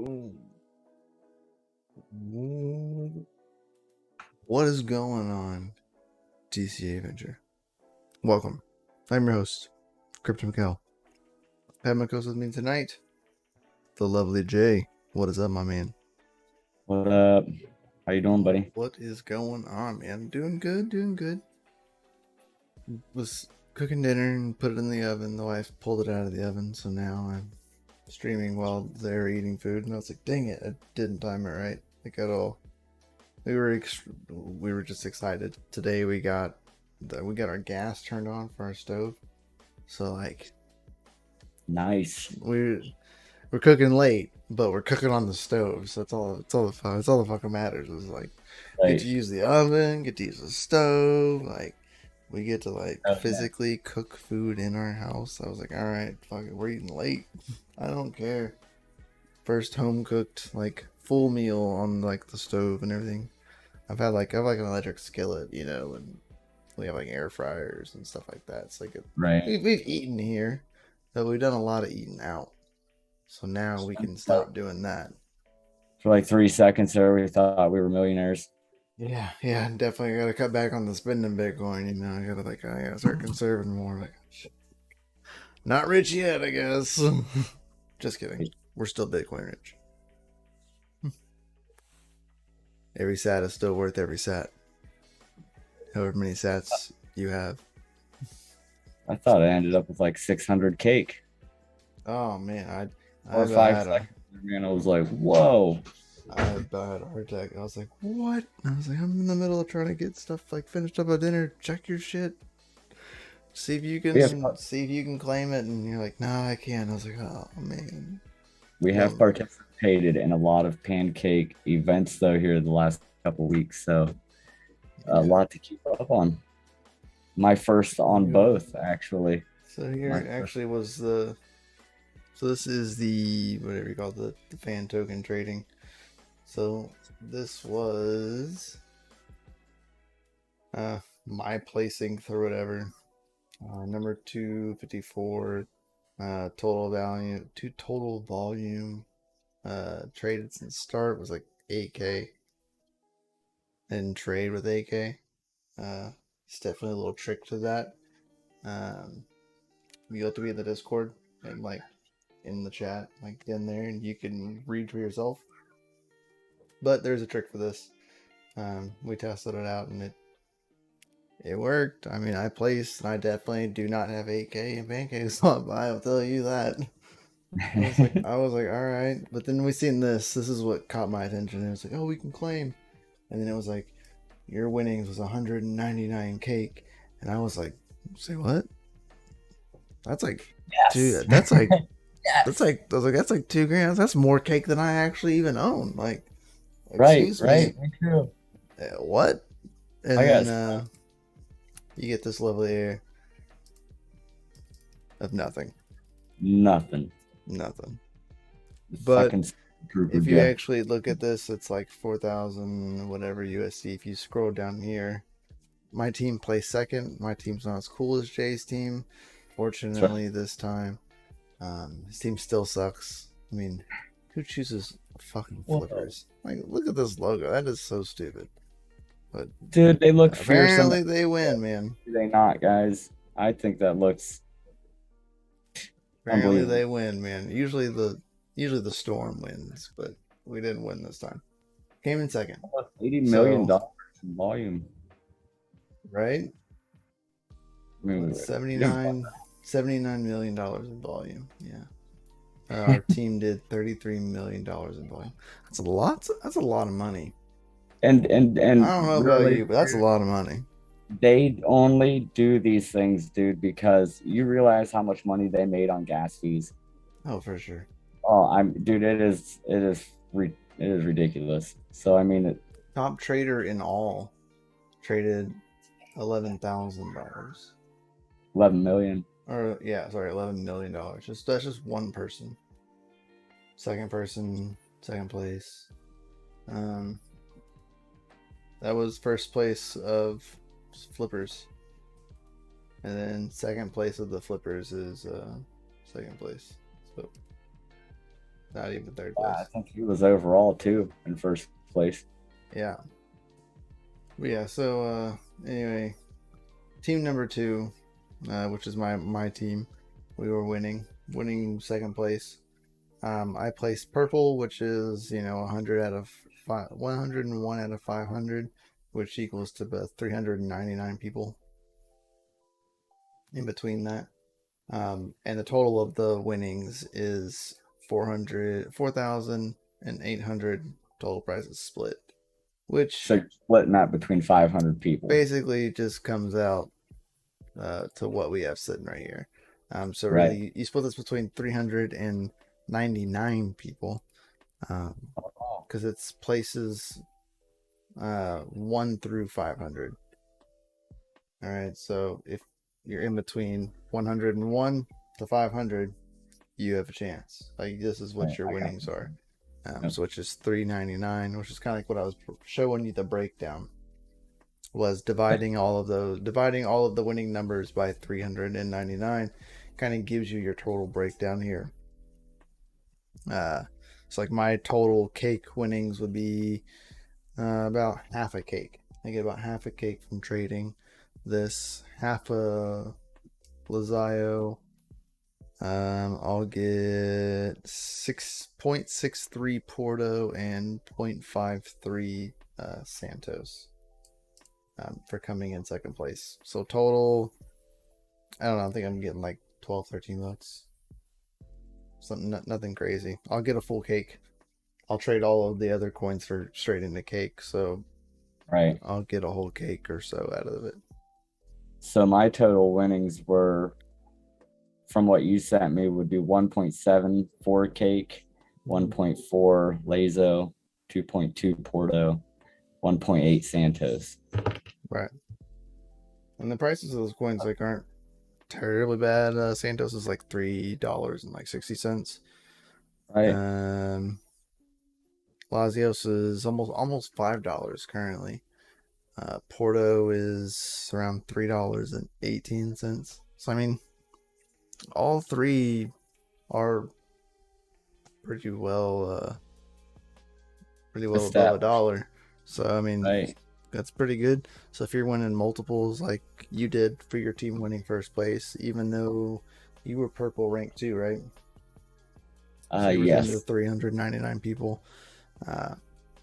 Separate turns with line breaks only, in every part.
Ooh. Ooh. What is going on, DCA Venture? Welcome. I'm your host, Crypto Mikkel. I have my co-host with me tonight, the lovely Jay. What is up, my man?
What up? How you doing, buddy?
What is going on, man? Doing good. Was cooking dinner and put it in the oven. The wife pulled it out of the oven, so now I'm streaming while they're eating food. And I was like, dang it, I didn't time it right. Like at all. We were just excited. Today we got our gas turned on for our stove. So like
Nice.
we're cooking late, but we're cooking on the stove. So that's all the fucking matters. Is like get to use the oven, get to use the stove, like we get to like physically cook food in our house. I was like, all right, fuck it, we're eating late. I don't care. First home cooked like full meal on like the stove and everything. I have like an electric skillet, you know, and we have like air fryers and stuff like that. It's like we've eaten here, but we've done a lot of eating out. So now we can stop doing that.
For like 3 seconds there, we thought we were millionaires.
Yeah, definitely got to cut back on the spending Bitcoin. You know, I gotta start conserving more. Like, not rich yet, I guess. Just kidding. We're still Bitcoin rich. Every sat is still worth every sat. However many sats you have.
I thought I ended up with like 600 cake.
Oh man,
Or 5 seconds, man. I was like, whoa.
I had a heart attack. I was like, what? I was like, I'm in the middle of trying to get stuff like finished up at dinner. Check your shit. See if you can claim it. And you're like, no, I can't. I was like, oh man.
We have participated in a lot of pancake events though here the last couple weeks, so a lot to keep up on. My first on both, actually.
So here actually was the. So this is the whatever you call it, the fan token trading. So this was my placing through whatever. Number 254 total volume traded since start was like 8K. And trade with 8K. It's definitely a little trick to that. You have to be in the Discord and like in the chat, like in there, and you can read for yourself. But there's a trick for this. We tested it out and it worked. I mean, I placed, and I definitely do not have 8K in PancakeSwap. I'll tell you that. I was like, all right. But then we seen this. This is what caught my attention. It was like, oh, we can claim. And then it was like, your winnings was 199 cake. And I was like, say what? That's like,
yes.
Dude, that's like, yes. That's like $2,000. That's more cake than I actually even own. Like, excuse me.
True.
What? And then you get this lovely air of nothing. But if you actually look at this, it's like 4,000 whatever USD. If you scroll down here, my team plays second. My team's not as cool as Jay's team. Fortunately, this time, his team still sucks. I mean, who chooses fucking flippers? Like, look at this logo. That is so stupid. But
dude, they look fierce.
Apparently, they win, man.
Do they not, guys? I think that looks.
Apparently, they win, man. Usually the storm wins, but we didn't win this time. Came in second.
$80 million in volume.
Right? I mean, $79 million in volume. Yeah. Our team did $33 million in volume. That's a lot. That's a lot of money.
And
I don't know about you, but that's a lot of money.
They only do these things, dude, because you realize how much money they made on gas fees.
Oh, for sure.
Oh, dude, it is ridiculous. So I mean,
top trader in all traded $11,000.
11 million.
Or yeah, sorry, $11 million. That's just one person. Second person, second place. That was first place of flippers, and then second place of the flippers is second place. So Not even third
Yeah, I
place.
think he was overall too in first place.
Yeah. But yeah. So anyway, team number 2, which is my team, we were winning second place. I placed purple, which is 101 out of 500, which equals to about 399 people. In between that, and the total of the winnings is 4,800 total prizes split, which
So splitting that between 500 people.
basically just comes out to what we have sitting right here. So really,
right.
you split this between 399 people, because it's places 1 through 500. All right, so if you're in between 101 to 500, you have a chance. Like, this is what your winnings are. So it's just 399, which is kind of like what I was showing you the breakdown. Was dividing all of the winning numbers by 399 kind of gives you your total breakdown here. So like my total cake winnings would be about half a cake. I get about half a cake from trading this, half a Lazayo. I'll get 6.63 Porto and 0.53 Santos for coming in second place. So total, I don't know, I think I'm getting like 12, 13 bucks. Something, nothing crazy. I'll get a full cake. I'll trade all of the other coins for straight into cake. So
right.
I'll get a whole cake or so out of it.
So my total winnings were, from what you sent me, would be 1.74 cake, 1.4 Lazo, 2.2 Porto, 1.8 Santos.
Right. And the prices of those coins like aren't terribly bad. Santos is like $3.60.
Right.
Lazios is almost $5 currently. Porto is around $3.18. So I mean, all three are pretty well above $1. So I mean,
right.
That's pretty good. So if you're winning multiples like you did for your team winning first place, even though you were purple ranked too, right? So you were
Yes.
in the 399 people.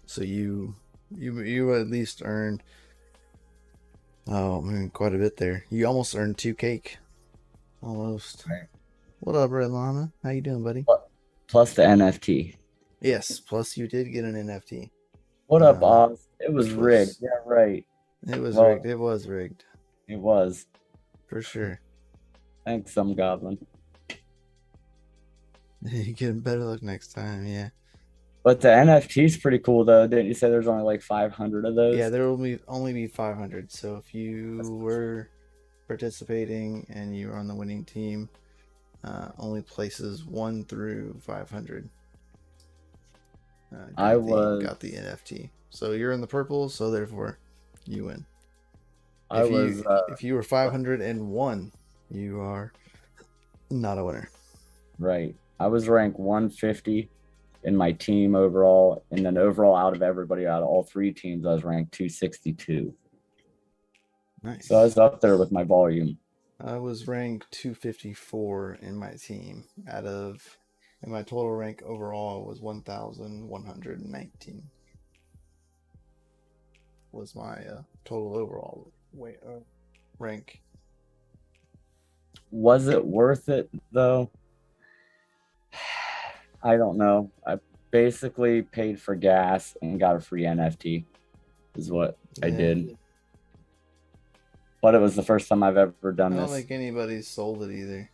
So you at least earned quite a bit there. You almost earned 2 cake. Almost.
Right.
What up, Red Llama? How you doing, buddy?
Plus the NFT.
Yes, plus you did get an NFT.
What up, Oz? It was rigged. Yeah, right.
It was rigged. It was rigged.
It was.
For sure.
Thanks, some goblin.
You get better luck next time, yeah.
But the NFT is pretty cool, though. Didn't you say there's only like 500 of those?
Yeah, there will only be 500. So if you were participating and you were on the winning team, only places 1 through 500. Got the NFT. So you're in the purple, so therefore you win. If you were 501, you are not a winner.
Right. I was ranked 150 in my team overall, and then overall out of everybody, out of all 3 teams, I was ranked 262.
Nice.
So I was up there with my volume.
I was ranked 254 in my team and my total rank overall was 1,119. Was my total overall rank.
Was it worth it though? I don't know. I basically paid for gas and got a free NFT is what I did. But it was the first time I've ever done this.
I don't think anybody's sold it either.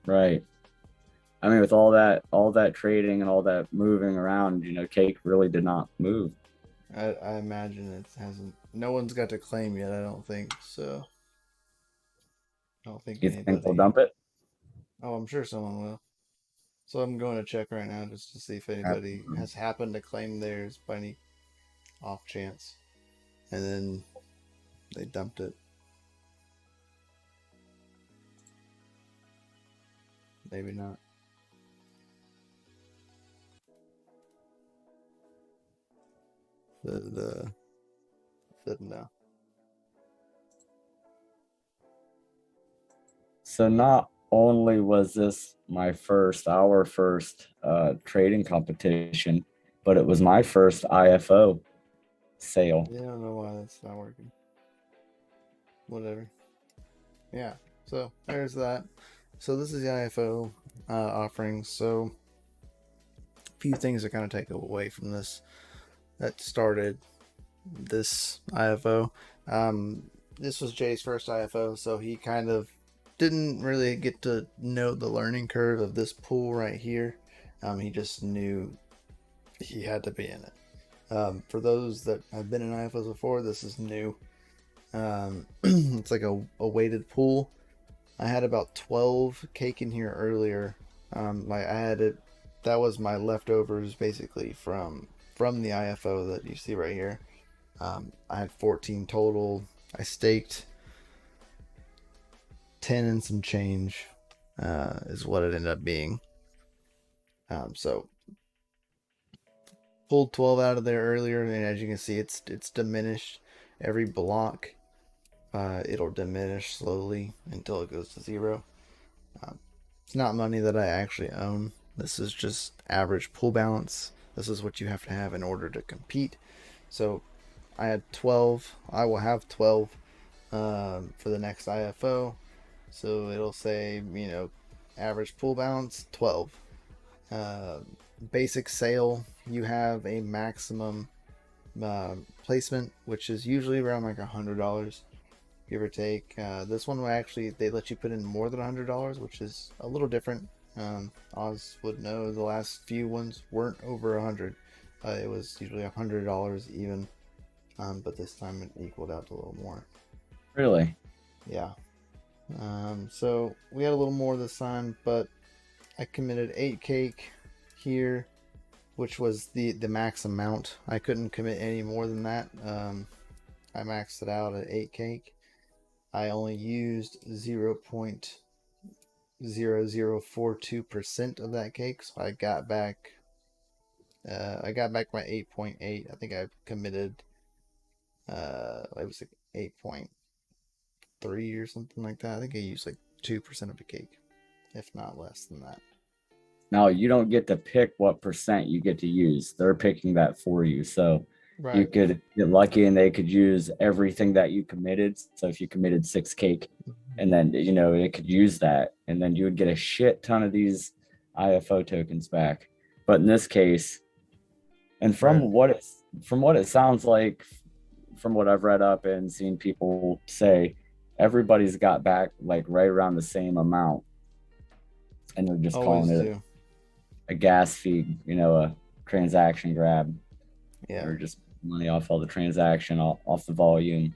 Right. I mean, with all that trading and all that moving around, Cake really did not move.
I imagine it hasn't. No one's got to claim yet. I don't think so. I don't think
you
anybody.
Think they'll dump it?
Oh, I'm sure someone will. So I'm going to check right now just to see if anybody has happened to claim theirs by any off chance, and then they dumped it. Maybe not. Didn't know.
So not only was this our first trading competition, but it was my first IFO sale.
Yeah, I don't know why that's not working. Whatever. Yeah, so there's that. So this is the IFO offering. So a few things to kind of take away from this that started this IFO. This was Jay's first IFO, so he kind of didn't really get to know the learning curve of this pool right here. He just knew he had to be in it. For those that have been in IFOs before, this is new. It's like a weighted pool. I had about 12 cake in here earlier. I had it. That was my leftovers basically from the IFO that you see right here. I had 14 total. I staked 10 and some change is what it ended up being. So pulled 12 out of there earlier, and as you can see, it's diminished every block. It'll diminish slowly until it goes to 0. It's not money that I actually own. This is just average pool balance. This is what you have to have in order to compete. So I had 12. I will have 12 for the next IFO. So it'll say, average pool balance 12. Basic sale, you have a maximum placement, which is usually around like $100, give or take. This one will actually, they let you put in more than $100, which is a little different. Oz would know the last few ones weren't over 100. It was usually $100 even, but this time it equaled out to a little more.
Really?
Yeah. So we had a little more this time, but I committed 8 cake here, which was the max amount. I couldn't commit any more than that. I maxed it out at 8 cake. I only used 0.0042% of that cake, so I got back my 8.8. I think I committed it was like 8.3 or something like that. I think I used like 2% of the cake, if not less than that.
Now, you don't get to pick what percent you get to use. They're picking that for you. So right. You could get lucky and they could use everything that you committed. So if you committed 6 cake and then, it could use that, and then you would get a shit ton of these IFO tokens back. But in this case, and from what it sounds like, from what I've read up and seen people say, everybody's got back like right around the same amount. And they're just calling it a gas fee, a transaction grab.
Yeah.
Or just money off all the transaction, off the volume.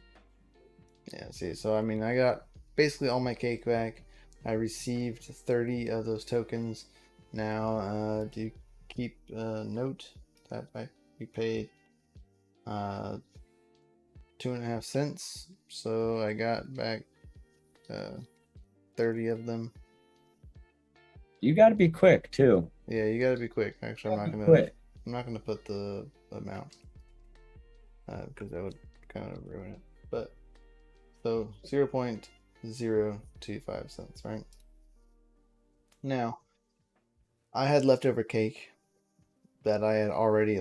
Yeah, see, so I got basically all my cake back. I received 30 of those tokens. Now, do you keep note that we paid 2.5 cents? So I got back 30 of them.
You got to be quick too.
Yeah, you got to be quick. Actually, I'm not gonna put the amount because that would kind of ruin it. But so 0.025 cents, right? Now, I had leftover cake that I had already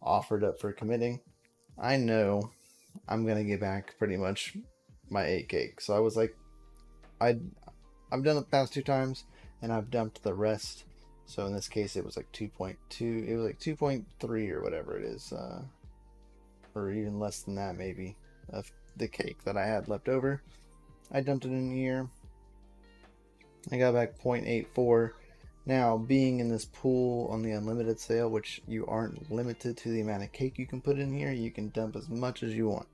offered up for committing. I know I'm gonna get back pretty much my 8 cake. So I was like, I've done the past 2 times, and I've dumped the rest. So in this case, it was like 2.2. It was like 2.3 or whatever it is, or even less than that maybe, of the cake that I had left over. I dumped it in here. I got back 0.84. Now, being in this pool on the unlimited sale, which you aren't limited to the amount of cake you can put in here, you can dump as much as you want.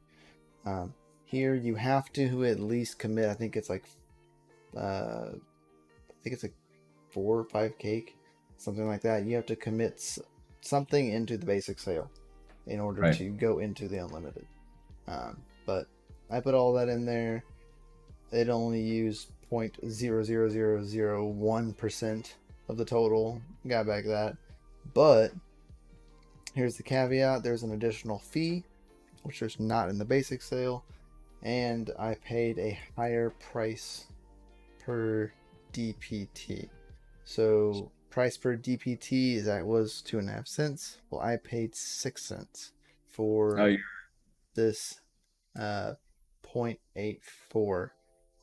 Here, you have to at least commit. I think it's like 4 or 5 cake, something like that. You have to commit something into the basic sale in order to go into the unlimited. But I put all that in there. It only used 0.00001% of the total. Got back that. But here's the caveat: there's an additional fee, which is not in the basic sale, and I paid a higher price per DPT. So price per DPT was 2.5 cents. Well, I paid 6 cents for this 0.84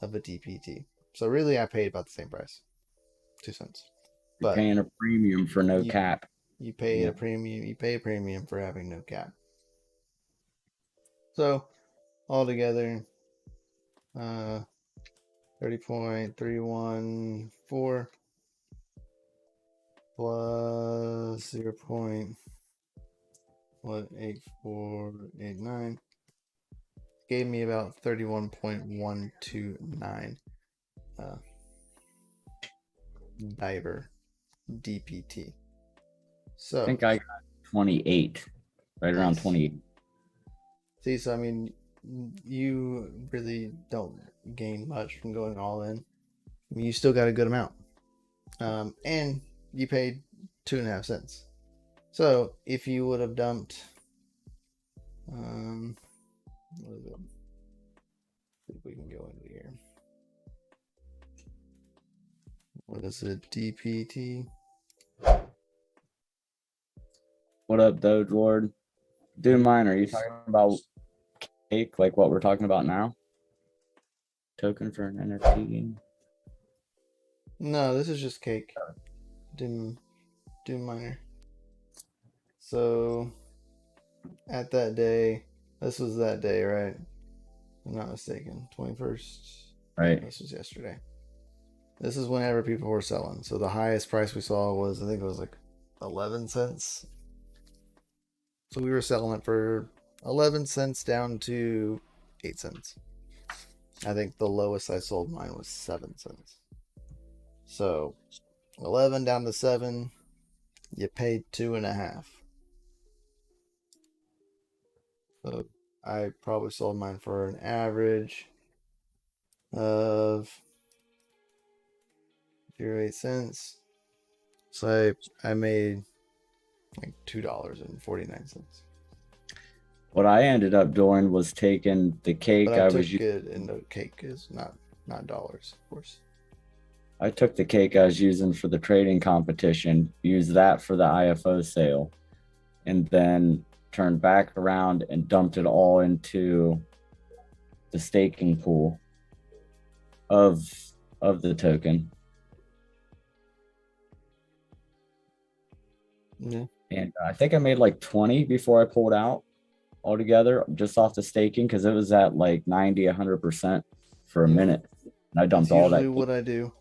of a DPT. So really, I paid about the same price, 2 cents.
You're paying a premium for no cap.
You pay a premium. You pay a premium for having no cap. So altogether, 30.314 plus 0.18489 gave me about 31.129 diver DPT. So
I think I got 28, right around 28.
See, so I mean, you really don't gain much from going all in. I mean, you still got a good amount, and you paid 2.5 cents. So if you would have dumped, what is it? See if we can go into here. What is it? DPT.
What up, Doge Lord? Dude, mine, are you talking about cake like what we're talking about now? Token for an NFT game?
No, this is just cake. Doom miner. So at that day, this was that day, right? If I'm not mistaken. 21st.
Right.
This was yesterday. This is whenever people were selling. So the highest price we saw was, I think it was like 11 cents. So we were selling it for 11 cents down to 8 cents. I think the lowest I sold mine was 7 cents. So 11 down to 7, you paid 2.5. So I probably sold mine for an average of 0.08 cents. So I made like $2.49.
What I ended up doing was taking the cake
But I took it, and the cake is not dollars, of course.
I took the cake I was using for the trading competition, used that for the IFO sale, and then turned back around and dumped it all into the staking pool of the token.
Yeah.
And I think I made like 20 before I pulled out altogether, just off the staking, because it was at like 90, 100% for a minute. And I dumped all that.
Usually what I do.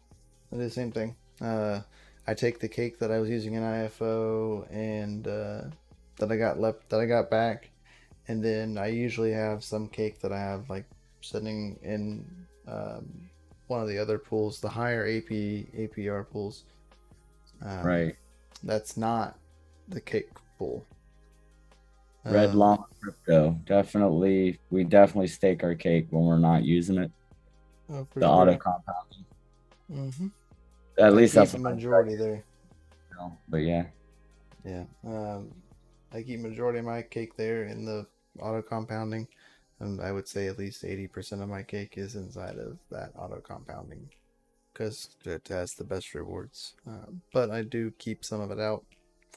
I do the same thing. I take the cake that I was using in IFO and that I got back, and then I usually have some cake that I have like sitting in one of the other pools, the higher APR pools.
Right.
That's not the cake pool.
Red Llama Crypto. Definitely, we definitely stake our cake when we're not using it. The auto compounding.
Mm-hmm.
At least that's
the majority there.
No, but yeah.
Yeah. I keep majority of my cake there in the auto compounding. And I would say at least 80% of my cake is inside of that auto compounding because it has the best rewards. But I do keep some of it out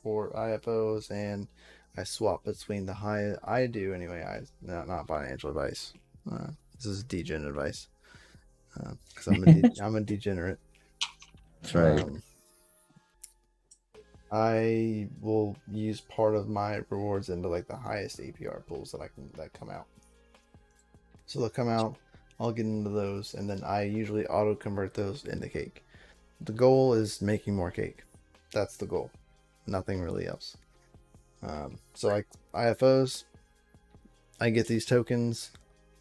for IFOs, and I swap between the high. I do anyway. Not financial advice. This is Degen advice because I'm a degenerate.
That's right.
I will use part of my rewards into like the highest APR pools that come out. So they'll come out, I'll get into those, and then I usually auto convert those into cake. The goal is making more cake. That's the goal. Nothing really else. So like IFOs, I get these tokens.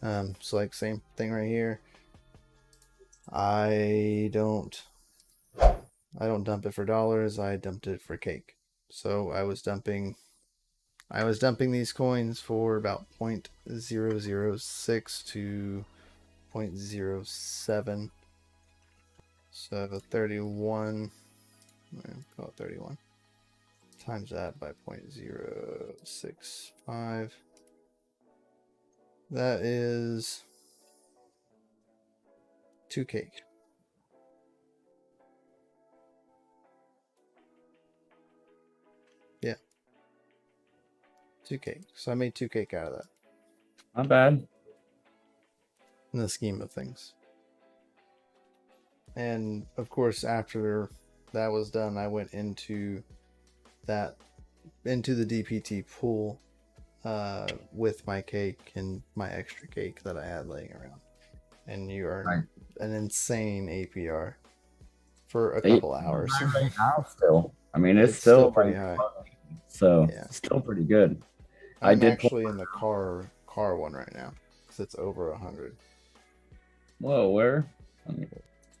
So like same thing right here. I don't dump it for dollars. I dumped it for cake. So I was dumping these coins for about 0.006 to 0.07. So 31, call it 31 times that by 0.065. That is 2 cake. Yeah. 2 cake. So I made 2 cake out of that.
Not bad.
In the scheme of things. And of course, after that was done, I went into the DPT pool with my cake and my extra cake that I had laying around. And you earn an insane APR for a couple hours.
Right now, still. I mean, it's still
pretty high.
So yeah, still pretty good.
I'm actually in the car one right now because it's over 100.
Whoa, where?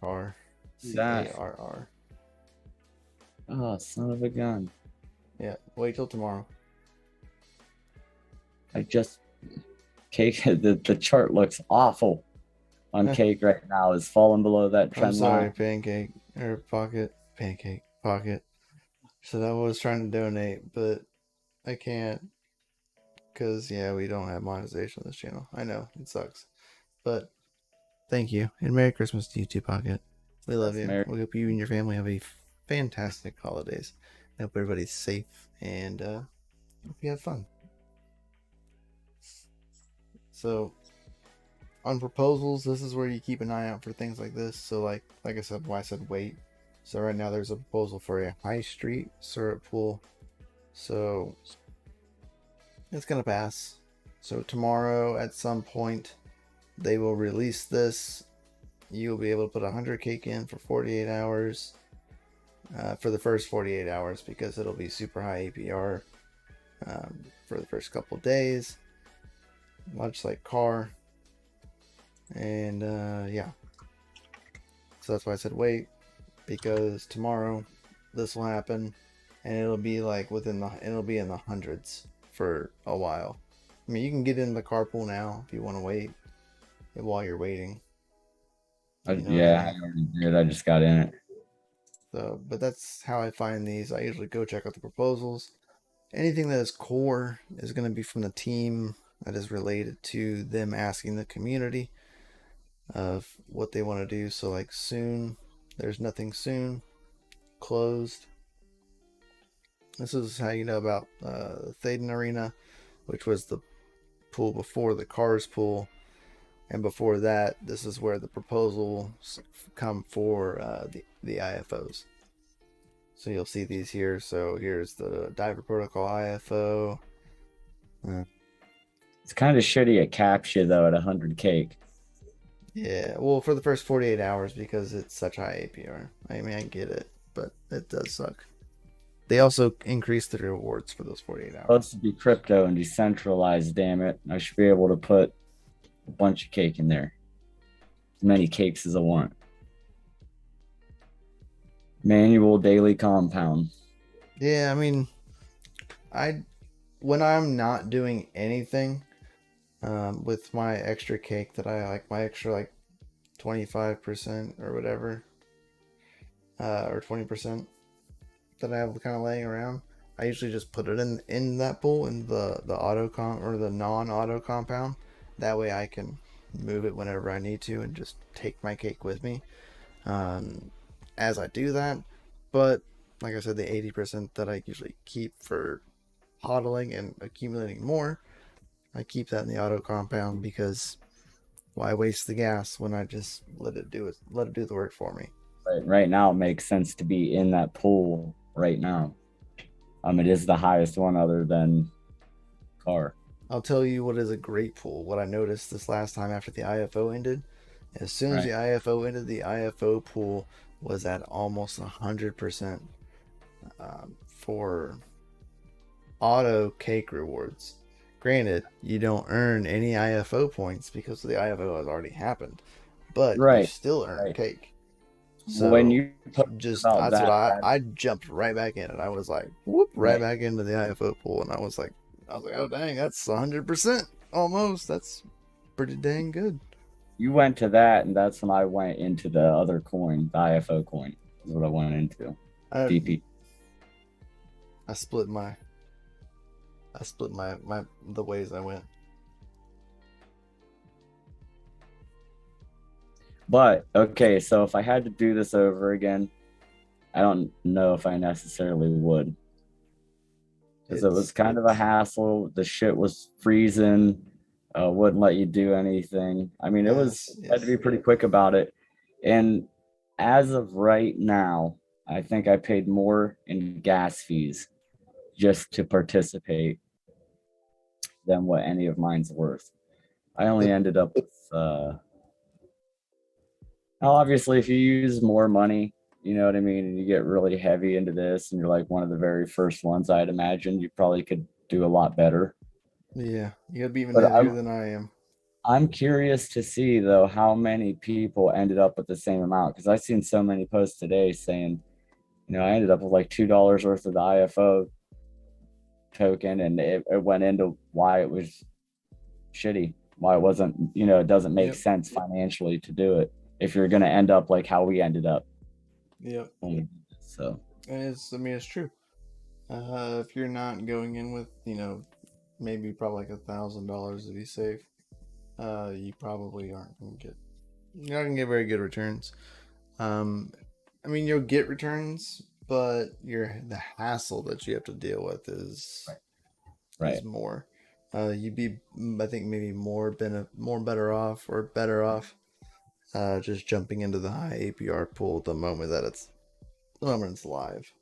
Car. CARR.
Oh, son of a gun.
Yeah, wait till tomorrow.
Cake, the chart looks awful on Cake right now. It's falling below that trend line.
Pancake or Pocket. Pancake, Pocket. So that was trying to donate, but I can't because, yeah, we don't have monetization on this channel. I know, it sucks. But thank you, and Merry Christmas to you too, Pocket. We love you. We hope you and your family have a fantastic holidays. I hope everybody's safe and hope you have fun. So, on proposals, this is where you keep an eye out for things like this. So, like I said, why I said wait. So right now there's a proposal for a high street syrup pool. So it's gonna pass. So tomorrow at some point they will release this. You'll be able to put 100 cake in for 48 hours. For the first 48 hours because it'll be super high APR for the first couple days. Much like car. And yeah. So that's why I said wait. Because tomorrow this will happen and it'll be like it'll be in the hundreds for a while. I mean, you can get in the carpool now if you want to wait while you're waiting.
Yeah, I already did. I just got in it.
So, but that's how I find these. I usually go check out the proposals. Anything that is core is going to be from the team that is related to them asking the community of what they want to do. So like soon, there's nothing soon, closed. This is how you know about Thaden Arena, which was the pool before the cars pool. And before that, this is where the proposals come for the IFOs. So you'll see these here. So here's the Diver Protocol IFO.
It's kind of shitty at capture though at 100 cake.
Yeah, well, for the first 48 hours because it's such high APR. I mean, I get it, but it does suck. They also increased the rewards for those 48 hours.
Supposed to be crypto and decentralized, damn it. I should be able to put a bunch of cake in there. As many cakes as I want. Manual daily compound.
Yeah, I mean, when I'm not doing anything with my extra cake that I like, my extra like 25% or whatever, or 20% that I have kind of laying around, I usually just put it in that pool in the auto or the non-auto compound. That way I can move it whenever I need to and just take my cake with me as I do that. But like I said, the 80% that I usually keep for hodling and accumulating more, I keep that in the auto compound because why waste the gas when I just let it do the work for me.
Right now it makes sense to be in that pool right now. It is the highest one other than car.
I'll tell you what is a great pool. What I noticed this last time after the IFO ended, as soon as the IFO ended, the IFO pool was at almost 100% for auto cake rewards. Granted, you don't earn any IFO points because the IFO has already happened, but you still earn cake. So
when you
I jumped right back in it. I was like, whoop, right back into the IFO pool, and I was like, oh dang, that's 100% almost. That's pretty dang good.
You went to that, and that's when I went into the other coin, the IFO coin. Is what I went into. DP.
I split my the ways I went.
But okay, so if I had to do this over again, I don't know if I necessarily would. Because it was kind of a hassle. The shit was freezing, wouldn't let you do anything. I mean, had to be pretty quick about it. And as of right now, I think I paid more in gas fees just to participate than what any of mine's worth. I only ended up with, obviously, if you use more money, you know what I mean, and you get really heavy into this and you're like one of the very first ones, I'd imagine you probably could do a lot better.
Yeah, you gotta be even heavier than I am.
I'm curious to see though how many people ended up with the same amount, because I've seen so many posts today saying, I ended up with like $2 worth of the IFO token, and it went into why it was shitty, why it wasn't, it doesn't make sense financially to do it if you're going to end up like how we ended up.
Yep.
So
it's true. If you're not going in with, maybe probably like $1,000 to be safe, you probably aren't going to get, you're not going to get very good returns. I mean, you'll get returns, but the hassle that you have to deal with is more. You'd be, I think, maybe more better off just jumping into the high APR pool the moment it's live.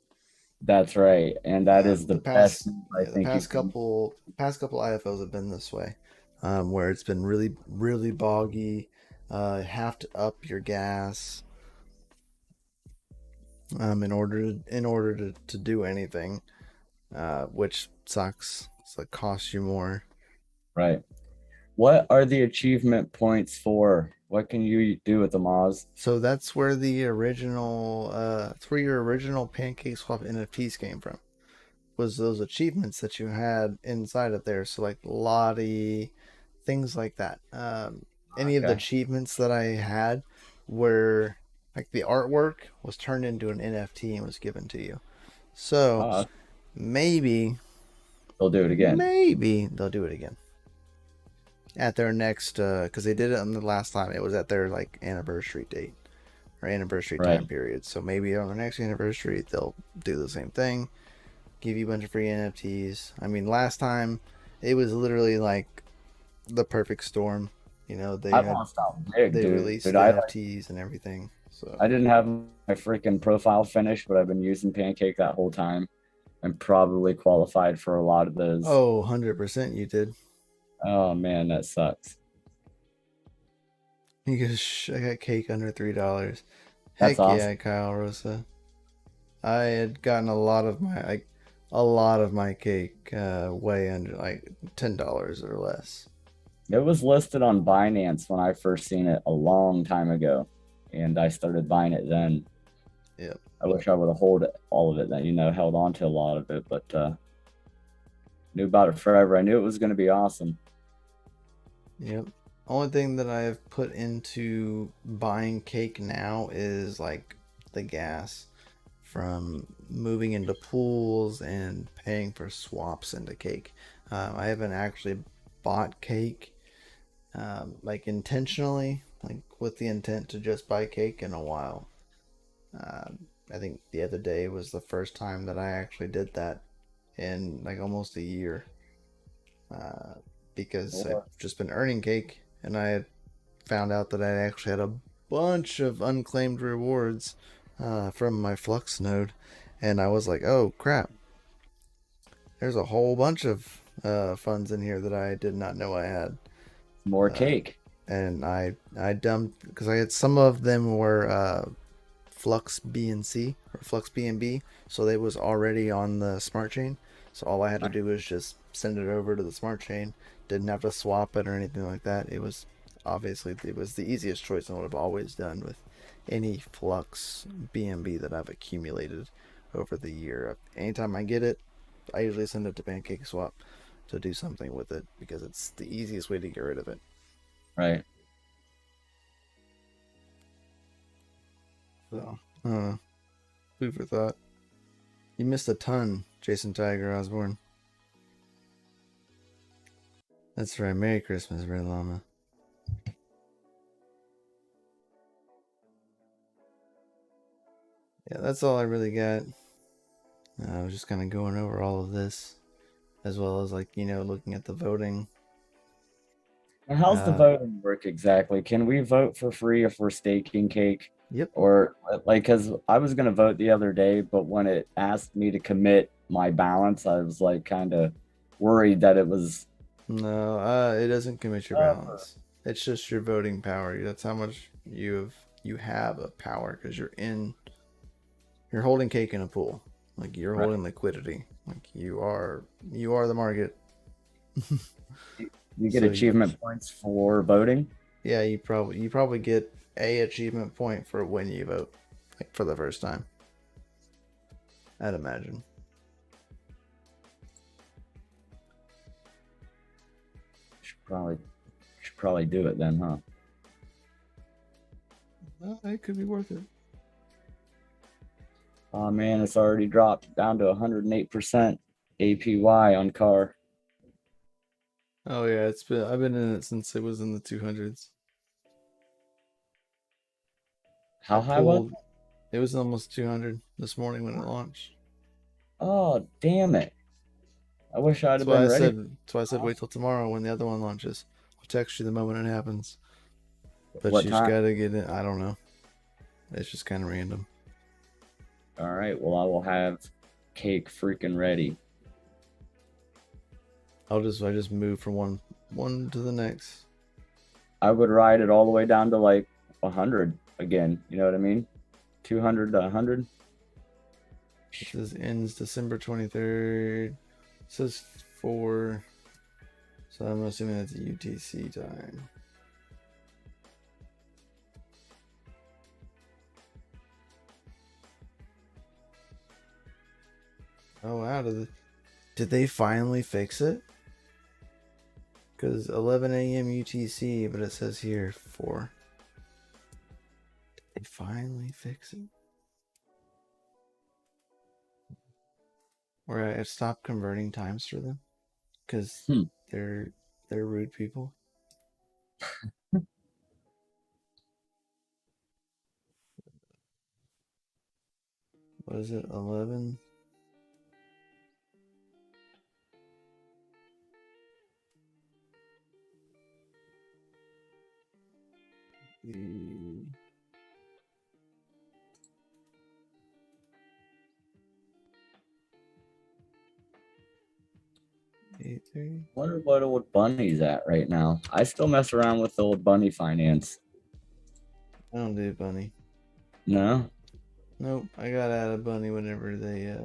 That's right, and that is the best.
The past couple IFOs have been this way, where it's been really, really boggy. Have to up your gas in order to do anything, which sucks. So it costs you more.
Right. What are the achievement points for? What can you do with the Moz?
So that's where your original PancakeSwap NFTs came from. Was those achievements that you had inside of there? So like Lottie, things like that. Any of the achievements that I had were like the artwork was turned into an NFT and was given to you. So maybe
they'll do it again.
Maybe they'll do it again at their next, because they did it on the last time. It was at their like anniversary date or anniversary time period. So maybe on their next anniversary they'll do the same thing, give you a bunch of free NFTs. I mean, last time it was literally like the perfect storm. They released NFTs and everything. So
I didn't have my freaking profile finished, but I've been using Pancake that whole time and probably qualified for a lot of those.
Oh, 100% you did.
Oh man, that sucks.
I got cake under $3. Heck awesome. Yeah, Kyle Rosa. I had gotten a lot of my cake way under like $10 or less.
It was listed on Binance when I first seen it a long time ago, and I started buying it then.
Yep.
I wish I would have held all of it then, held on to a lot of it, but knew about it forever. I knew it was going to be awesome.
Yep. Only thing that I have put into buying cake now is like the gas from moving into pools and paying for swaps into cake. I haven't actually bought cake like intentionally, like with the intent to just buy cake in a while. I think the other day was the first time that I actually did that in like almost a year, because I've just been earning cake, and I had found out that I actually had a bunch of unclaimed rewards from my Flux node, and I was like, oh crap, there's a whole bunch of funds in here that I did not know I had.
More cake.
And I dumped, because I had some of them were Flux BNC or Flux BNB, so they was already on the smart chain. So all I had to do was just send it over to the smart chain. Didn't have to swap it or anything like that. It was the easiest choice I would have always done with any Flux BNB that I've accumulated over the year. Anytime I get it, I usually send it to PancakeSwap to do something with it, because it's the easiest way to get rid of it.
Right.
So, food for thought. You missed a ton, Jason Tiger Osborne. That's right. Merry Christmas, Red Llama. Yeah, that's all I really got. I was just kind of going over all of this, as well as, like, looking at the voting.
And how's the voting work exactly? Can we vote for free if we're staking cake?
Yep.
Or like, because I was going to vote the other day, but when it asked me to commit my balance, I was like kind of worried that it was.
No, it doesn't commit your balance. It's just your voting power. That's how much you have of power, because you're holding cake in a pool. Like, you're holding liquidity. Like, you are the market.
You get achievement points for voting?
Yeah, you probably get a achievement point for when you vote, like, for the first time. I'd imagine.
Should probably do it then, huh?
Well, it could be worth it.
Oh man, it's already dropped down to 108% APY on CAR.
Oh yeah, I've been in it since it was in the 200s.
How high was it?
It was almost 200 this morning when it launched.
Oh, damn it. I wish I'd have been ready.
That's why I said wait till tomorrow when the other one launches. I'll text you the moment it happens. But
what
you
time?
just gotta get it. I don't know. It's just kind of random.
All right. Well, I will have cake freaking ready.
I just move from one to the next.
I would ride it all the way down to like 100 again. You know what I mean? 200 to 100.
This ends December 23rd. It says 4. So I'm assuming that's a UTC time. Oh wow, did they finally fix it? Because 11 a.m. UTC, but it says here 4. Did they finally fix it? Or I stopped converting times for them? Because they're rude people. What is it? 11?
Wonder what old Bunny's at right now. I still mess around with the old Bunny finance.
I don't do Bunny.
No?
Nope. I got out of Bunny whenever they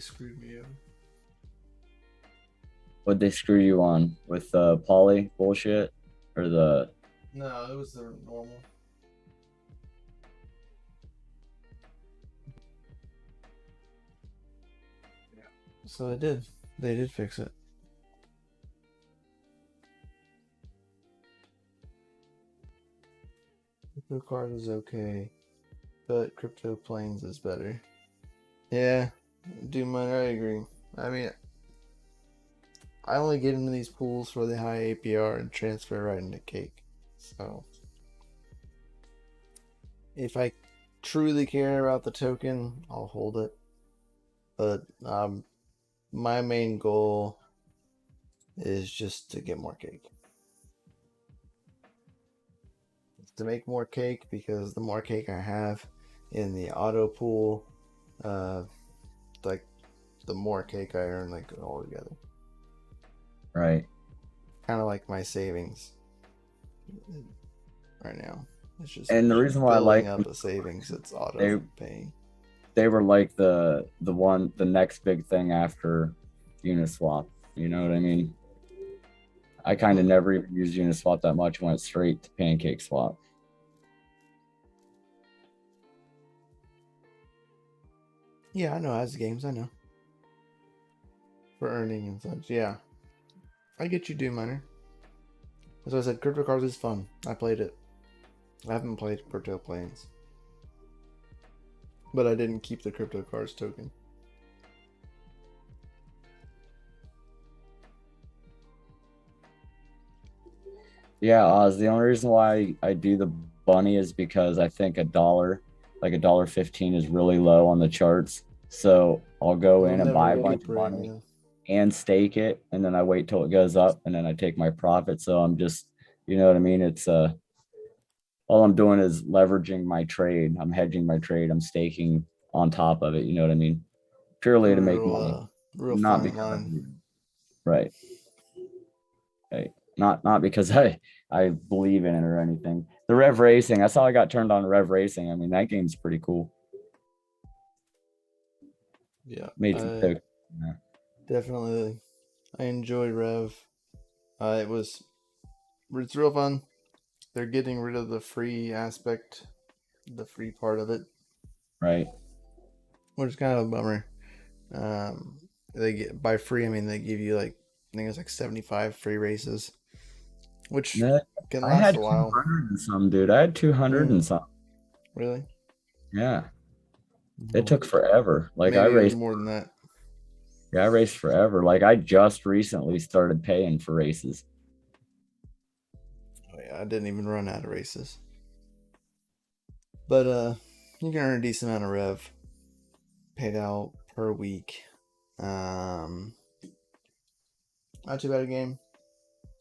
screwed me up.
What'd they screw you on? With the poly bullshit? Or the...
No, it was the normal. Yeah. So they did fix it. Crypto card is okay, but crypto planes is better. Yeah, do mine. I agree. I mean, I only get into these pools for the high APR and transfer right into cake. So if I truly care about the token, I'll hold it. But my main goal is just to get more cake. To make more cake, because the more cake I have in the auto pool, like, the more cake I earn, like, all together.
Right.
Kind of like my savings right now. It's just,
and the reason why I like
up the savings, it's auto paying.
They were like the next big thing after Uniswap. You know what I mean? I kind of never even used Uniswap that much. Went straight to PancakeSwap.
Yeah, I know. As games, I know. For earning and such, yeah. I get you, do miner. As I said, crypto cards is fun. I played it. I haven't played crypto planes. but I didn't keep the crypto cars token.
Yeah, Oz. The only reason why I do the bunny is because I think like $1.15 is really low on the charts. So I'll go in and buy a bunch of money and stake it, and then I wait till it goes up, and then I take my profit. So I'm just, you know what I mean? It's all I'm doing is leveraging my trade. I'm hedging my trade. I'm staking on top of it. You know what I mean? Purely to make money,
real
not
fine
because
line.
right. Right. Not because I believe in it or anything. The Rev Racing, I saw I got turned on to Rev Racing. I mean, that game's pretty cool.
Yeah.
Made some yeah.
Definitely. I enjoyed Rev. It's real fun. They're getting rid of the free aspect, the free part of it.
Right.
Which is kind of a bummer. They get by free, I mean they give you like I think it's like 75 free races, which can last a while.
200 and some, dude. I had 200 and some.
Really?
Yeah. It took forever. Like
maybe
I raced
more than that.
Yeah, I raced forever. Like I just recently started paying for races.
Oh yeah, I didn't even run out of races. But you can earn a decent amount of rev paid out per week. Not too bad a game.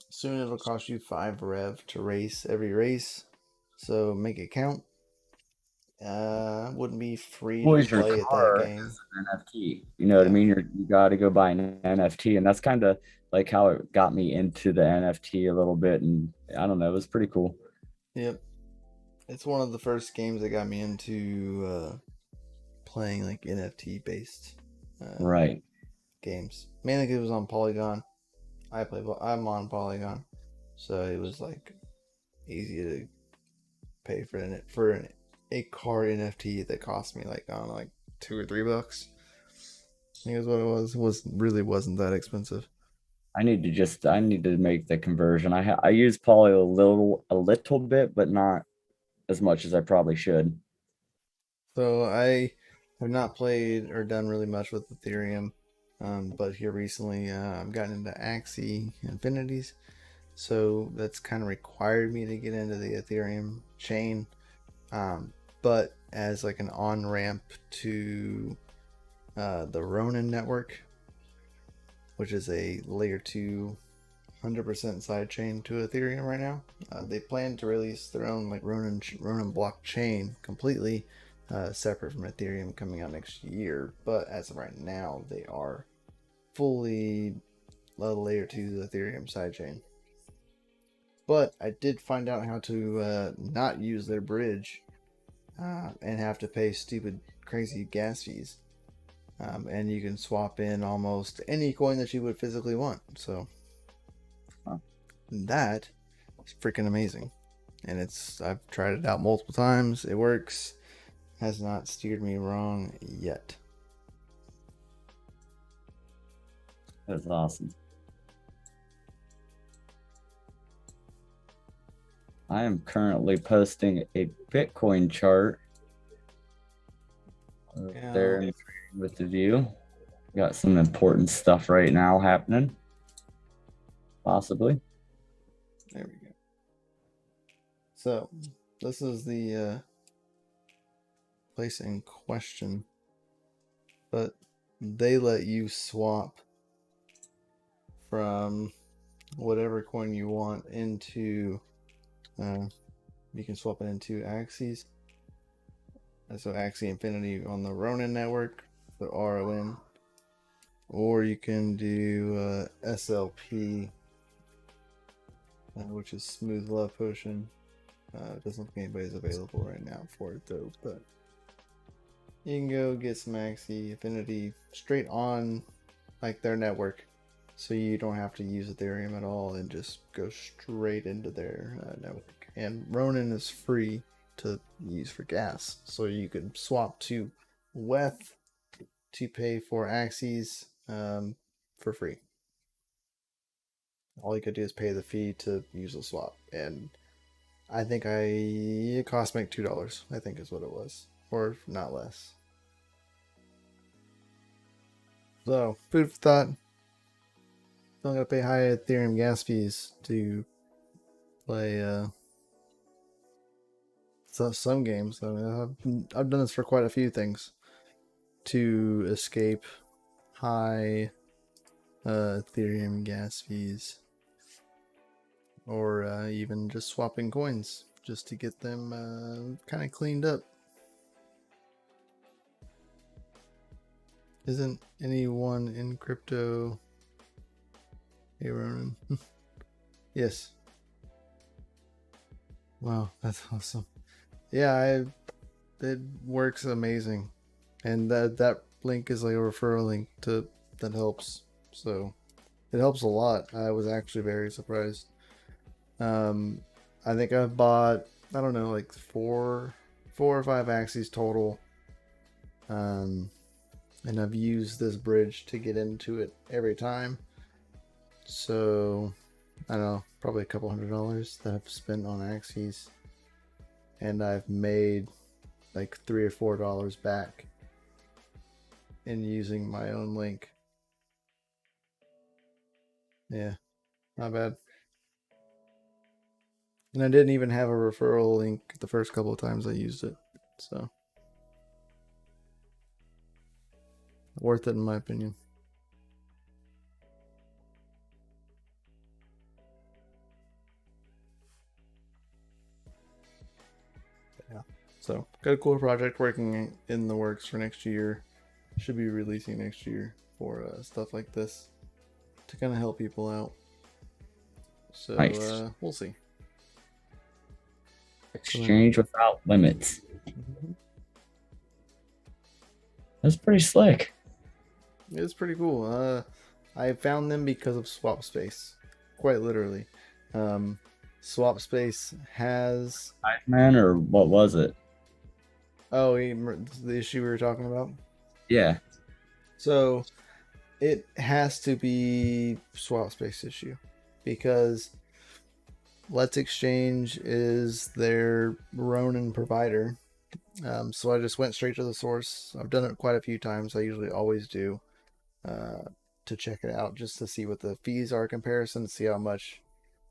Soon it'll cost you 5 rev to race every race, so make it count. Wouldn't be free to play at that game.
NFT, you know what I mean? You got to go buy an NFT, and that's kind of like how it got me into the NFT a little bit, and I don't know, it was pretty cool.
Yep, it's one of the first games that got me into playing like NFT based
right
games. Mainly because it was on Polygon. I'm on Polygon, so it was like easy to pay for a card NFT that cost me like I don't know, like $2 or $3. I think is what it was. Wasn't that expensive.
I need to make the conversion. I use Poly a little bit, but not as much as I probably should.
So I have not played or done really much with Ethereum, but here recently I've gotten into Axie Infinities, so that's kind of required me to get into the Ethereum chain, but as like an on-ramp to the Ronin network, which is a layer 2 100% sidechain to Ethereum right now. They plan to release their own like Ronin blockchain completely separate from Ethereum coming out next year, but as of right now they are fully layer 2 Ethereum sidechain. But I did find out how to not use their bridge and have to pay stupid crazy gas fees, and you can swap in almost any coin that you would physically want. So that is freaking amazing, and I've tried it out multiple times. It works. Has not steered me wrong yet.
That's awesome. I am currently posting a Bitcoin chart there with the view. Got some important stuff right now happening. Possibly.
There we go. So this is the place in question, but they let you swap from whatever coin you want into you can swap it into Axies. So Axie Infinity on the Ronin network, the RON, or you can do SLP, which is Smooth Love Potion. Doesn't look like anybody's available right now for it though, but you can go get some Axie Infinity straight on like their network, so you don't have to use Ethereum at all and just go straight into their network. And Ronin is free to use for gas, so you can swap to WETH to pay for Axies for free. All you could do is pay the fee to use the swap, and I think it cost me $2. I think is what it was, or not less. So, food for thought. Don't gotta pay high Ethereum gas fees to play some games. I mean, I've done this for quite a few things to escape high Ethereum gas fees, or even just swapping coins just to get them kind of cleaned up. Isn't anyone in crypto? Hey, Ronan. Yes. Wow, that's awesome. Yeah, it works amazing, and that link is like a referral link to that helps. So it helps a lot. I was actually very surprised. I think I've bought, I don't know, like four or five axes total. And I've used this bridge to get into it every time. So I don't know, probably a couple $100 that I've spent on axes, and I've made like $3 or $4 back in using my own link. Yeah, not bad. And I didn't even have a referral link the first couple of times I used it. So worth it in my opinion. Yeah. So got a cool project working in the works for next year. Should be releasing next year for stuff like this to kind of help people out. So
Nice.
We'll see.
Exchange without limits. Mm-hmm. That's pretty slick.
It's pretty cool. I found them because of SwapSpace, quite literally. SwapSpace has
Man, or what was it?
Oh, the issue we were talking about?
Yeah.
So it has to be SwapSpace issue because Let's Exchange is their Ronin provider. So I just went straight to the source. I've done it quite a few times. I usually always do to check it out just to see what the fees are comparison, see how much.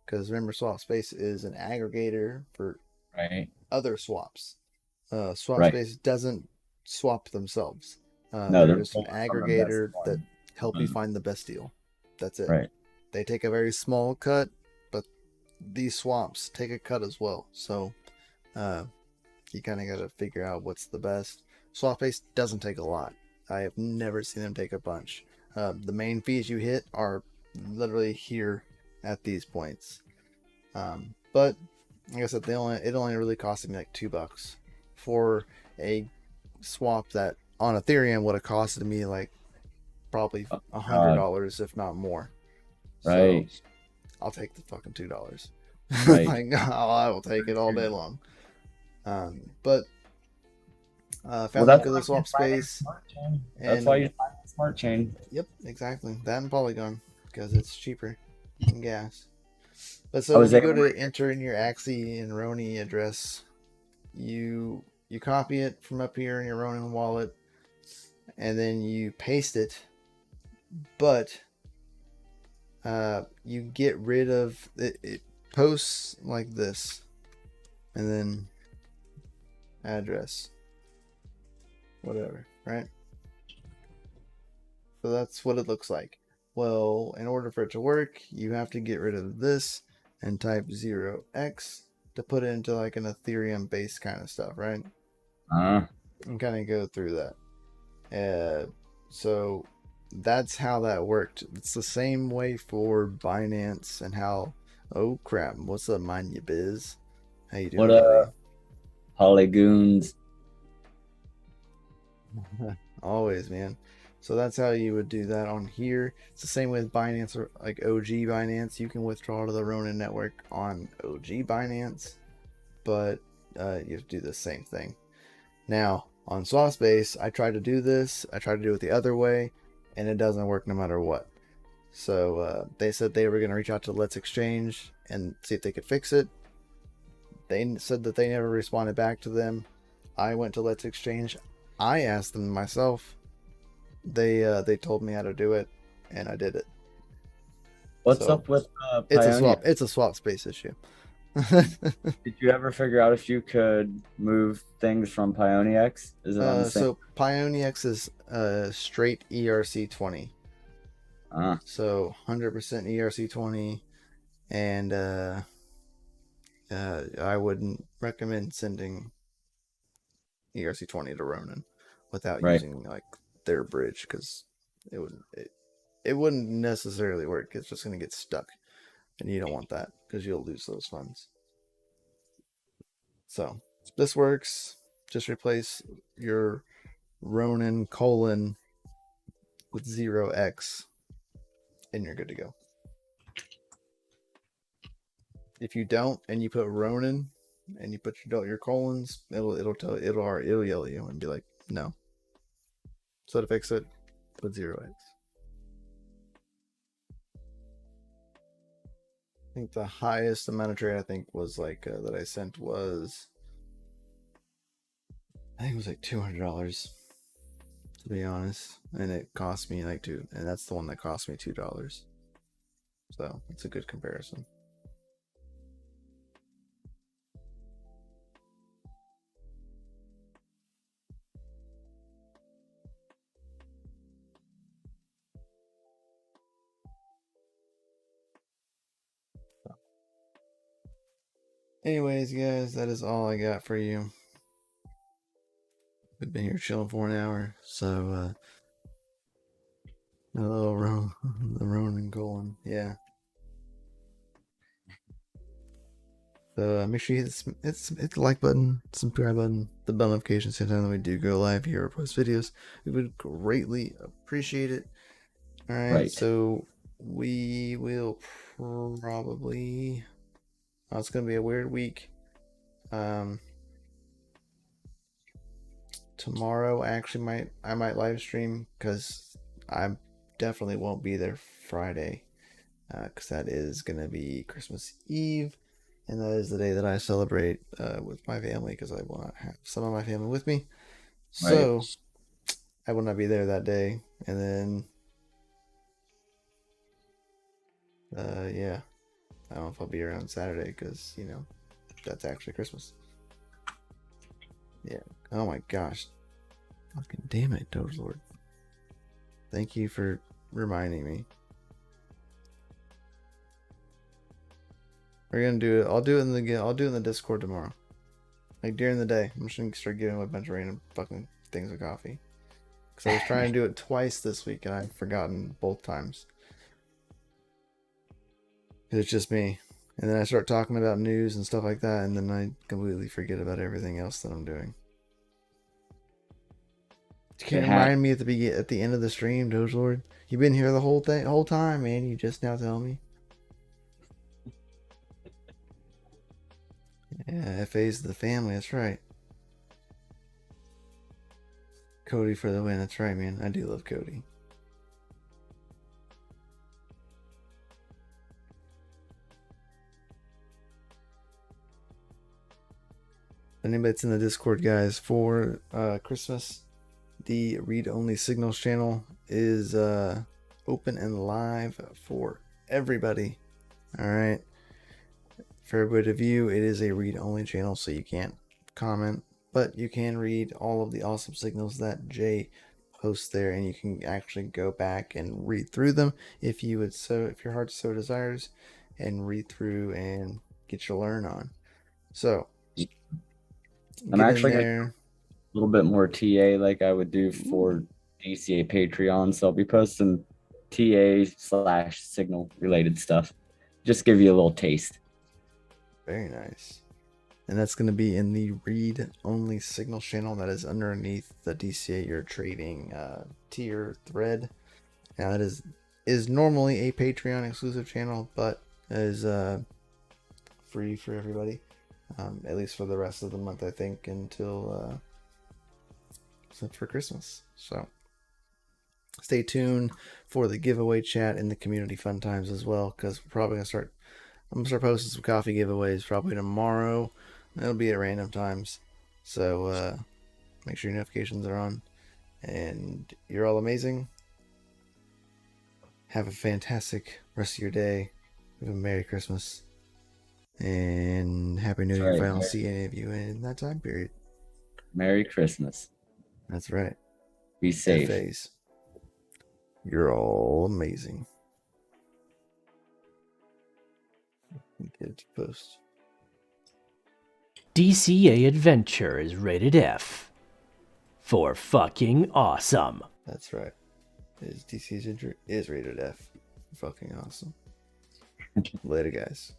Because remember, SwapSpace is an aggregator for other swaps. SwapSpace doesn't swap themselves.
No,
they're just an aggregator that help you find the best deal. That's it.
Right.
They take a very small cut, but these swaps take a cut as well. So you kind of got to figure out what's the best. SwapSpace doesn't take a lot. I have never seen them take a bunch. The main fees you hit are literally here at these points. But like I said, it only really costed me like $2 for a swap that on Ethereum would have costed me like probably $100 if not more.
Right.
So I'll take the fucking $2.
Right.
Like, I will take it all day long. But found a good SwapSpace.
That's why you find the smart chain.
Yep, exactly. That and Polygon because it's cheaper than gas. But so when you go to enter in your Axie and Roni address, you copy it from up here in your Ronin wallet, and then you paste it. But you get rid of it. It posts like this, and then address, whatever, right? So that's what it looks like. Well, in order for it to work, you have to get rid of this and type 0x to put it into like an Ethereum based kind of stuff, right? And kind of go through that. So that's how that worked. It's the same way for Binance and how. Oh crap! What's up, mind you biz? How you doing?
What up, Polygoons?
Always, man. So that's how you would do that on here. It's the same with Binance, or like OG Binance. You can withdraw to the Ronin network on OG Binance, but you have to do the same thing. Now, on SwapSpace, I tried to do this. I tried to do it the other way, and it doesn't work no matter what. So they said they were going to reach out to Let's Exchange and see if they could fix it. They said that they never responded back to them. I went to Let's Exchange. I asked them myself, They told me how to do it, and I did it.
What's up with
it's a
Pioneer?
swap. It's a swap space issue.
Did you ever figure out if you could move things from Pionex? Is it on the same?
So PioneX is straight ERC20. So 100% ERC20, and I wouldn't recommend sending ERC20 to Ronin without using like their bridge, because it wouldn't necessarily work. It's just going to get stuck, and you don't want that because you'll lose those funds. So this works. Just replace your Ronin colon with 0x, and you're good to go. If you don't, and you put Ronin, and you put your colons, it'll yell at you and be like, no. So to fix it, put 0x. I think the highest amount of trade was like that I sent was, I think it was like $200, to be honest, and it cost me like $2, and that's the one that cost me $2. So it's a good comparison. Anyways, guys, that is all I got for you. We've been here chilling for an hour, so a little the Ronin colon, yeah. So make sure you hit the like button, subscribe button, the bell notifications so that we do go live here or post videos. We would greatly appreciate it. All right, so we will probably. Oh, it's gonna be a weird week. Tomorrow, I might live stream, because I definitely won't be there Friday, because that is gonna be Christmas Eve, and that is the day that I celebrate with my family, because I will not have some of my family with me. So I will not be there that day, and then yeah, I don't know if I'll be around Saturday, because you know that's actually Christmas. Yeah. Oh my gosh. Fucking damn it, Doge Lord. Thank you for reminding me. We're gonna do it. I'll do it in the Discord tomorrow. Like during the day. I'm just gonna start giving a bunch of random fucking things of coffee. Because I was trying to do it twice this week, and I've forgotten both times. It's just me. And then I start talking about news and stuff like that, and then I completely forget about everything else that I'm doing. You can't remind me at the end of the stream, Doge Lord. You've been here the whole time, man. You just now tell me. Yeah, FA's the family. That's right. Cody for the win. That's right, man. I do love Cody. Anybody that's in the Discord, guys, for Christmas, the read-only signals channel is open and live for everybody. All right, for everybody to view. It is a read-only channel, so you can't comment, but you can read all of the awesome signals that Jay posts there, and you can actually go back and read through them if you would, so if your heart so desires, and read through and get your learn on. So
I'm actually going a little bit more TA like I would do for DCA Patreon. So I'll be posting TA/signal related stuff. Just give you a little taste.
Very nice. And that's going to be in the read-only signal channel that is underneath the DCA You're Trading tier thread. Now that is normally a Patreon exclusive channel, but is free for everybody. At least for the rest of the month, I think, until for Christmas. So stay tuned for the giveaway chat in the community fun times as well, because we're probably I'm gonna start posting some coffee giveaways probably tomorrow. It'll be at random times, so make sure your notifications are on, And you're all amazing. Have a fantastic rest of your day. Have a Merry Christmas. And Happy New Year if I don't see any of you in that time period.
Merry Christmas.
That's right.
Be safe.
FAs. You're all amazing. Get it to post.
DCA Adventure is rated F. For fucking awesome.
That's right. DCA's Adventure is rated F. Fucking awesome. Later, guys.